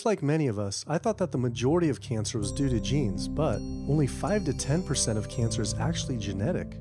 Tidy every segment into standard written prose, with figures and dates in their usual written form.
Much like many of us, I thought that the majority of cancer was due to genes, but only 5 to 10% of cancer is actually genetic.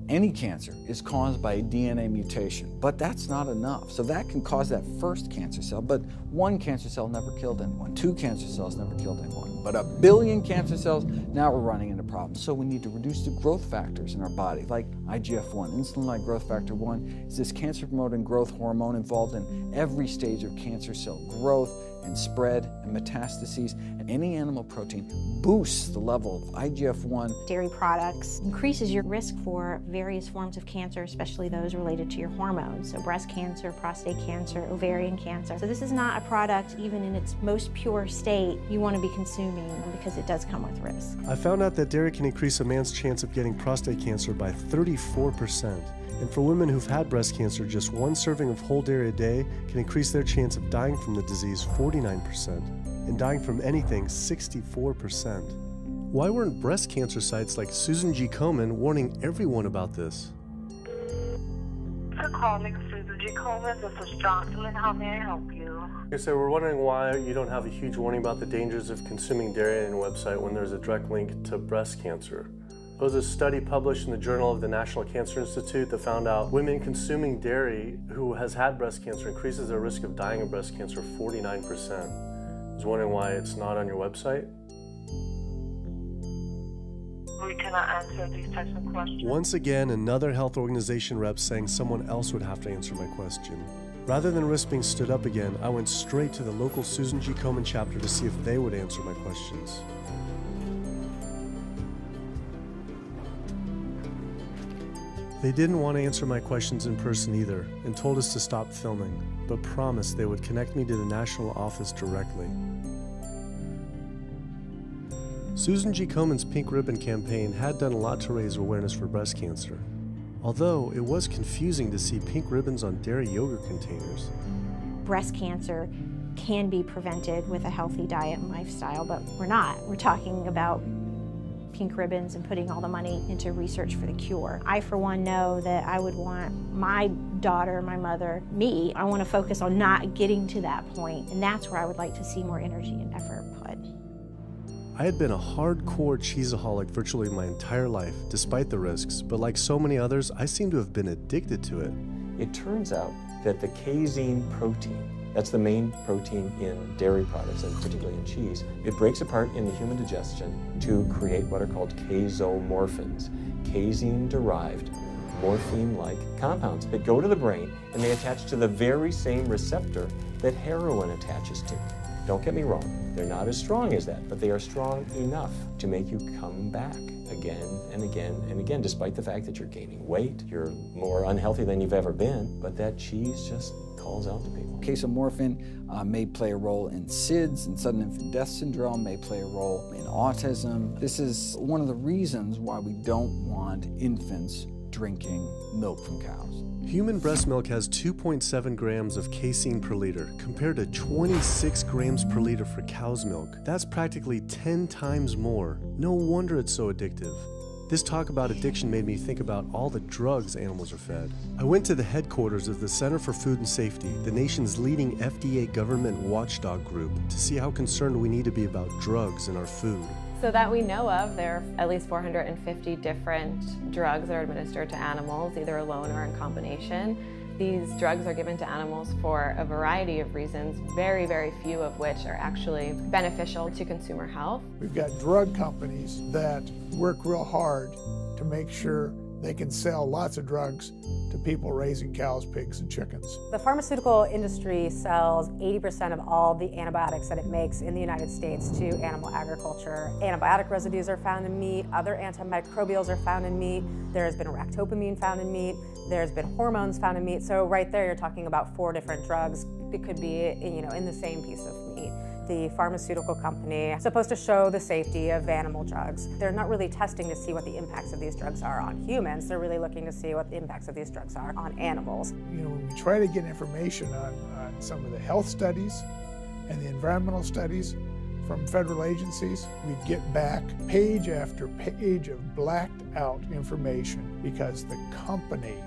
Any cancer is caused by a DNA mutation, but that's not enough. So that can cause that first cancer cell, but one cancer cell never killed anyone. 2 cancer cells never killed anyone. But 1 billion cancer cells, now we're running into problems. So we need to reduce the growth factors in our body, like IGF-1. Insulin-like growth factor 1 is this cancer-promoting growth hormone involved in every stage of cancer cell growth and spread and metastases. And any animal protein boosts the level of IGF-1. Dairy products increases your risk for various forms of cancer, especially those related to your hormones. So breast cancer, prostate cancer, ovarian cancer. So this is not a product, even in its most pure state, you want to be consuming because it does come with risk. I found out that dairy can increase a man's chance of getting prostate cancer by 34%. And for women who've had breast cancer, just 1 serving of whole dairy a day can increase their chance of dying from the disease 49%, and dying from anything 64%. Why weren't breast cancer sites like Susan G. Komen warning everyone about this? For calling Susan G. Komen, this is Jocelyn. How may I help you? Okay, so we're wondering why you don't have a huge warning about the dangers of consuming dairy on your website when there's a direct link to breast cancer. There was a study published in the Journal of the National Cancer Institute that found out women consuming dairy who has had breast cancer increases their risk of dying of breast cancer 49%. I was wondering why it's not on your website. We cannot answer these types of questions. Once again, another health organization rep saying someone else would have to answer my question. Rather than risk being stood up again, I went straight to the local Susan G. Komen chapter to see if they would answer my questions. They didn't want to answer my questions in person either, and told us to stop filming, but promised they would connect me to the national office directly. Susan G. Komen's Pink Ribbon campaign had done a lot to raise awareness for breast cancer, although it was confusing to see pink ribbons on dairy yogurt containers. Breast cancer can be prevented with a healthy diet and lifestyle, but we're not. We're talking about pink ribbons and putting all the money into research for the cure. I, for one, know that I would want my daughter, my mother, me, I want to focus on not getting to that point, and that's where I would like to see more energy and effort put. I had been a hardcore cheeseaholic virtually my entire life, despite the risks, but like so many others, I seem to have been addicted to it. It turns out that the casein protein, that's the main protein in dairy products, and particularly in cheese, it breaks apart in the human digestion to create what are called casomorphins, casein-derived morphine-like compounds that go to the brain, and they attach to the very same receptor that heroin attaches to. Don't get me wrong, they're not as strong as that, but they are strong enough to make you come back again and again and again, despite the fact that you're gaining weight, you're more unhealthy than you've ever been, but that cheese just calls out to people. Casomorphin may play a role in SIDS, and sudden infant death syndrome, may play a role in autism. This is one of the reasons why we don't want infants drinking milk from cows. Human breast milk has 2.7 grams of casein per liter, compared to 26 grams per liter for cow's milk. That's practically 10 times more. No wonder it's so addictive. This talk about addiction made me think about all the drugs animals are fed. I went to the headquarters of the Center for Food and Safety, the nation's leading FDA government watchdog group, to see how concerned we need to be about drugs in our food. So that we know of, there are at least 450 different drugs that are administered to animals, either alone or in combination. These drugs are given to animals for a variety of reasons, very, very few of which are actually beneficial to consumer health. We've got drug companies that work real hard to make sure they can sell lots of drugs to people raising cows, pigs, and chickens. The pharmaceutical industry sells 80% of all the antibiotics that it makes in the United States to animal agriculture. Antibiotic residues are found in meat, other antimicrobials are found in meat, there's been ractopamine found in meat, there's been hormones found in meat, so right there you're talking about 4 different drugs that could be in the same piece of meat. The pharmaceutical company is supposed to show the safety of animal drugs. They're not really testing to see what the impacts of these drugs are on humans. They're really looking to see what the impacts of these drugs are on animals. When we try to get information on some of the health studies and the environmental studies from federal agencies, we get back page after page of blacked out information because the company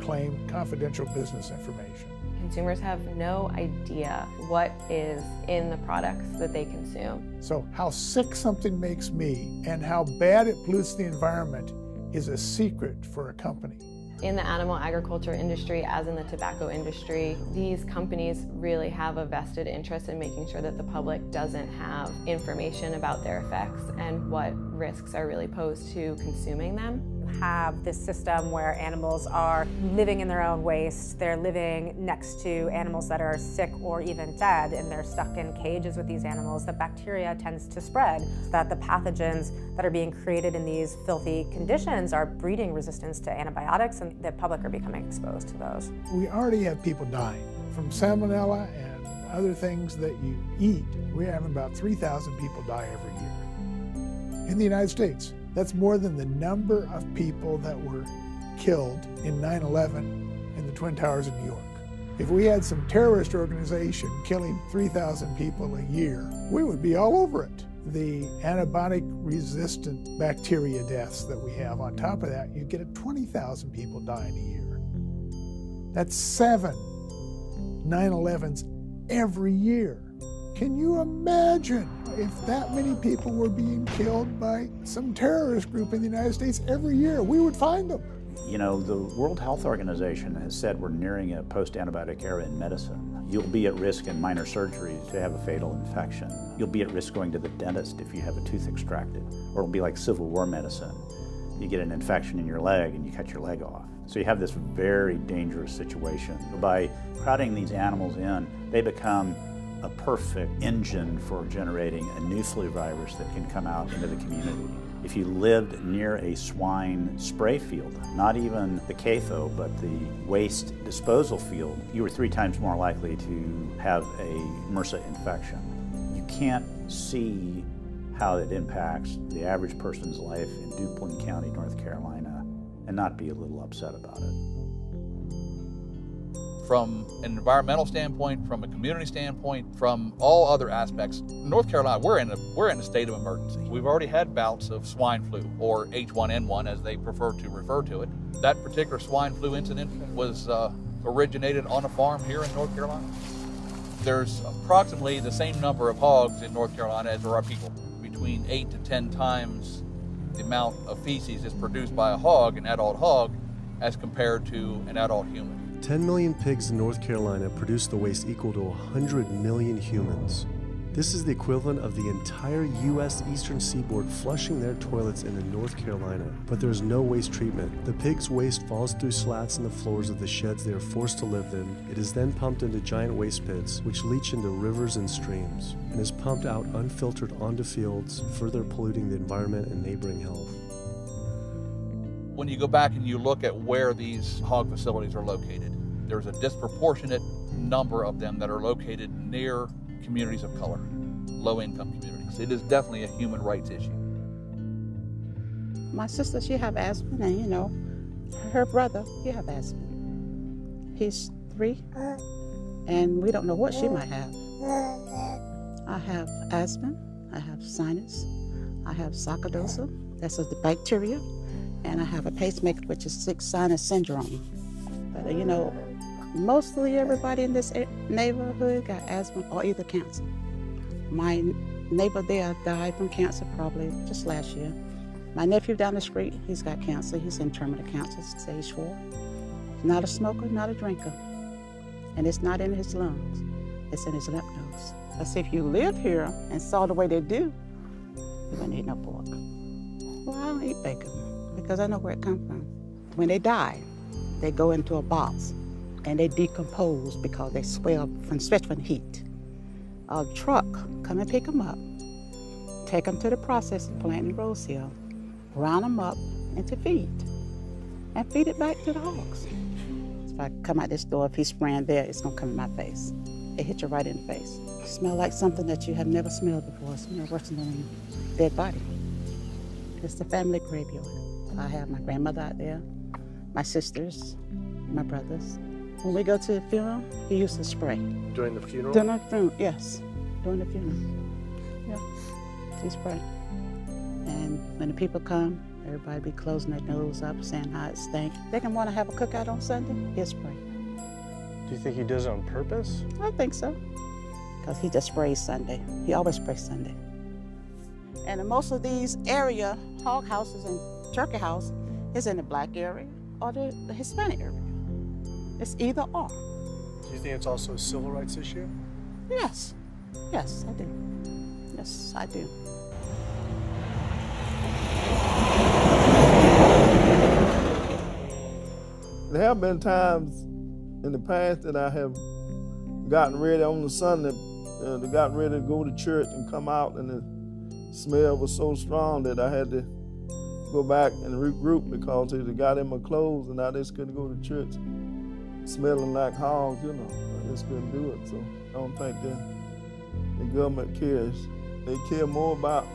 claimed confidential business information. Consumers have no idea what is in the products that they consume. So how sick something makes me and how bad it pollutes the environment is a secret for a company. In the animal agriculture industry, as in the tobacco industry, these companies really have a vested interest in making sure that the public doesn't have information about their effects and what risks are really posed to consuming them. Have this system where animals are living in their own waste, they're living next to animals that are sick or even dead, and they're stuck in cages with these animals. The bacteria tends to spread, so that the pathogens that are being created in these filthy conditions are breeding resistance to antibiotics, and the public are becoming exposed to those. We already have people dying from salmonella and other things that you eat. We're having about 3,000 people die every year in the United States. That's more than the number of people that were killed in 9/11 in the Twin Towers of New York. If we had some terrorist organization killing 3,000 people a year, we would be all over it. The antibiotic-resistant bacteria deaths that we have, on top of that, you get 20,000 people dying a year. That's 7 9/11s every year. Can you imagine if that many people were being killed by some terrorist group in the United States every year? We would find them. You know, the World Health Organization has said we're nearing a post-antibiotic era in medicine. You'll be at risk in minor surgeries to have a fatal infection. You'll be at risk going to the dentist if you have a tooth extracted. Or it'll be like Civil War medicine. You get an infection in your leg and you cut your leg off. So you have this very dangerous situation. By crowding these animals in, they become a perfect engine for generating a new flu virus that can come out into the community. If you lived near a swine spray field, not even the CAFO, but the waste disposal field, you were 3 times more likely to have a MRSA infection. You can't see how it impacts the average person's life in Duplin County, North Carolina, and not be a little upset about it. From an environmental standpoint, from a community standpoint, from all other aspects, North Carolina, we're in a state of emergency. We've already had bouts of swine flu, or H1N1 as they prefer to refer to it. That particular swine flu incident was originated on a farm here in North Carolina. There's approximately the same number of hogs in North Carolina as there are people. Between 8 to 10 times the amount of feces is produced by a hog, an adult hog, as compared to an adult human. 10 million pigs in North Carolina produce the waste equal to 100 million humans. This is the equivalent of the entire U.S. Eastern Seaboard flushing their toilets into North Carolina, but there is no waste treatment. The pigs' waste falls through slats in the floors of the sheds they are forced to live in. It is then pumped into giant waste pits, which leach into rivers and streams, and is pumped out unfiltered onto fields, further polluting the environment and neighboring health. When you go back and you look at where these hog facilities are located, there's a disproportionate number of them that are located near communities of color, low-income communities. It is definitely a human rights issue. My sister, she have asthma, and you know, her brother, he have asthma. He's 3, and we don't know what she might have. I have asthma, I have sinus, I have sarcoidosis, that's the bacteria, and I have a pacemaker, which is 6 sinus syndrome. But you know, mostly everybody in this neighborhood got asthma or either cancer. My neighbor there died from cancer probably just last year. My nephew down the street, he's got cancer. He's in terminal cancer, stage 4. He's not a smoker, not a drinker. And it's not in his lungs, it's in his lymph nodes. I say if you live here and saw the way they do, you wouldn't eat no pork. Well, I don't eat bacon because I know where it comes from. When they die, they go into a box and they decompose because they swell especially from heat. A truck come and pick them up, take them to the processing plant in Rose Hill, round them up into feed, and feed it back to the hogs. If I come out this door, if he's spraying there, it's gonna come in my face. It hit you right in the face. It smells like something that you have never smelled before. It smells worse than a dead body. It's the family graveyard. I have my grandmother out there, my sisters, my brothers. When we go to the funeral, he used to spray. During the funeral? During the funeral, yes. During the funeral. Yeah. He spray. And when the people come, everybody be closing their nose up, saying how it stinks. They can want to have a cookout on Sunday, he'll spray. Do you think he does it on purpose? I think so. Because he just prays Sunday. He always prays Sunday. And in most of these area, hog houses and turkey house is in the black area or the Hispanic area. It's either or. Do you think it's also a civil rights issue? Yes. Yes, I do. Yes, I do. There have been times in the past that I have gotten ready on the Sunday, got ready to go to church and come out, and the smell was so strong that I had to go back and regroup because it got in my clothes and I just couldn't go to church smelling like hogs, you know. I just couldn't do it, so I don't think the government cares. They care more about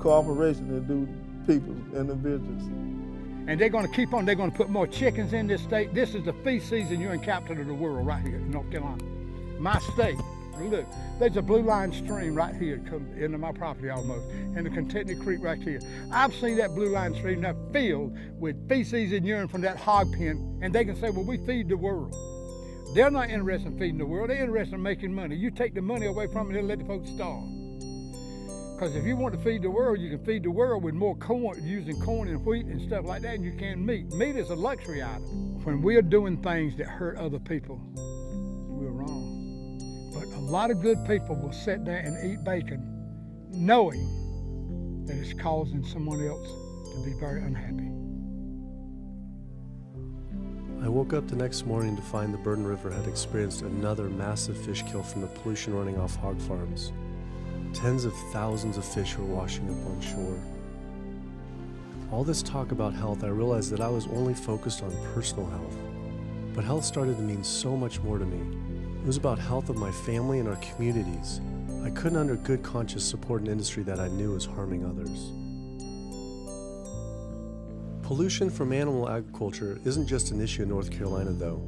cooperation than do people, individuals. And they're going to keep on, they're going to put more chickens in this state. This is the feast season. You're in capital of the world right here in North Carolina. My state, look, there's a blue line stream right here come into my property almost, and the Contentney Creek right here. I've seen that blue line stream now filled with feces and urine from that hog pen, and they can say, well, we feed the world. They're not interested in feeding the world, they're interested in making money. You take the money away from them, they'll let the folks starve. Because if you want to feed the world, you can feed the world with more corn, using corn and wheat and stuff like that, and you can meat. Meat is a luxury item. When we're doing things that hurt other people, we're wrong. But a lot of good people will sit there and eat bacon knowing that it's causing someone else to be very unhappy. I woke up the next morning to find the Burden River had experienced another massive fish kill from the pollution running off hog farms. Tens of thousands of fish were washing up on shore. All this talk about health, I realized that I was only focused on personal health. But health started to mean so much more to me. It was about health of my family and our communities. I couldn't under good conscience support an industry that I knew was harming others. Pollution from animal agriculture isn't just an issue in North Carolina, though.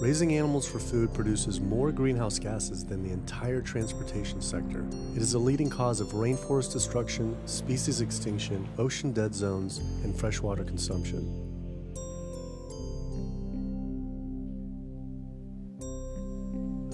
Raising animals for food produces more greenhouse gases than the entire transportation sector. It is a leading cause of rainforest destruction, species extinction, ocean dead zones, and freshwater consumption.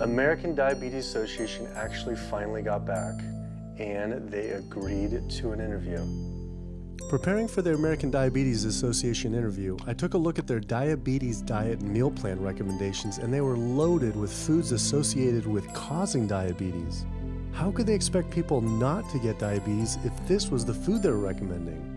American Diabetes Association actually finally got back, and they agreed to an interview. Preparing for their American Diabetes Association interview, I took a look at their diabetes diet and meal plan recommendations, and they were loaded with foods associated with causing diabetes. How could they expect people not to get diabetes if this was the food they were recommending?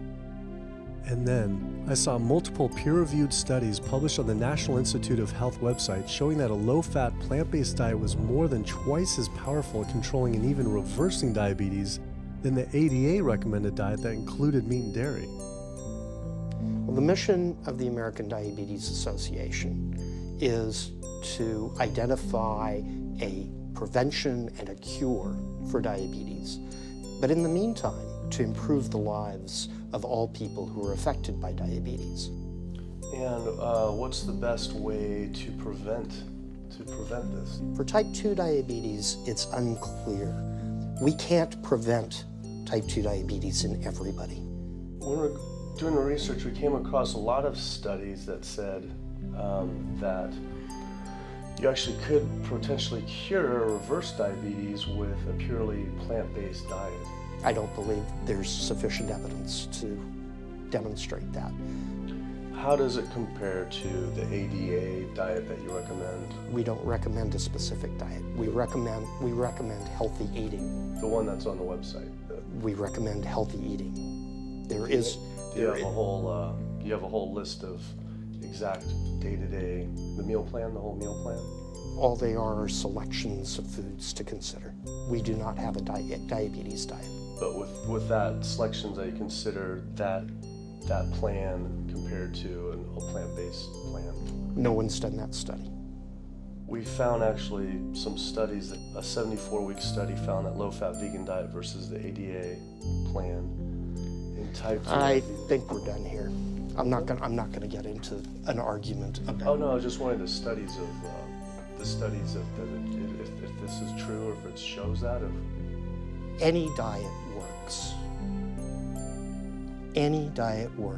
And then, I saw multiple peer-reviewed studies published on the National Institute of Health website showing that a low-fat, plant-based diet was more than twice as powerful at controlling and even reversing diabetes than the ADA recommended diet that included meat and dairy. Well, the mission of the American Diabetes Association is to identify a prevention and a cure for diabetes, but in the meantime, to improve the lives of all people who are affected by diabetes. And what's the best way to prevent this? For type 2 diabetes, it's unclear. We can't prevent type 2 diabetes in everybody. When we were doing the research, we came across a lot of studies that said that you actually could potentially cure or reverse diabetes with a purely plant-based diet. I don't believe there's sufficient evidence to demonstrate that. How does it compare to the ADA diet that you recommend? We don't recommend a specific diet. We recommend healthy eating. The one that's on the website? We recommend healthy eating. Do you have a whole list of exact day-to-day, the meal plan, the whole meal plan? All they are selections of foods to consider. We do not have a diabetes diet. But with that selections, that you consider that plan compared to a plant-based plan? No one's done that study. We found actually some studies, a 74-week study found that low-fat vegan diet versus the ADA plan in type 2. I think we're done here. I'm not gonna get into an argument about. Oh no, I was just wanting the studies if this is true or if it shows that. Any diet works. Any diet works.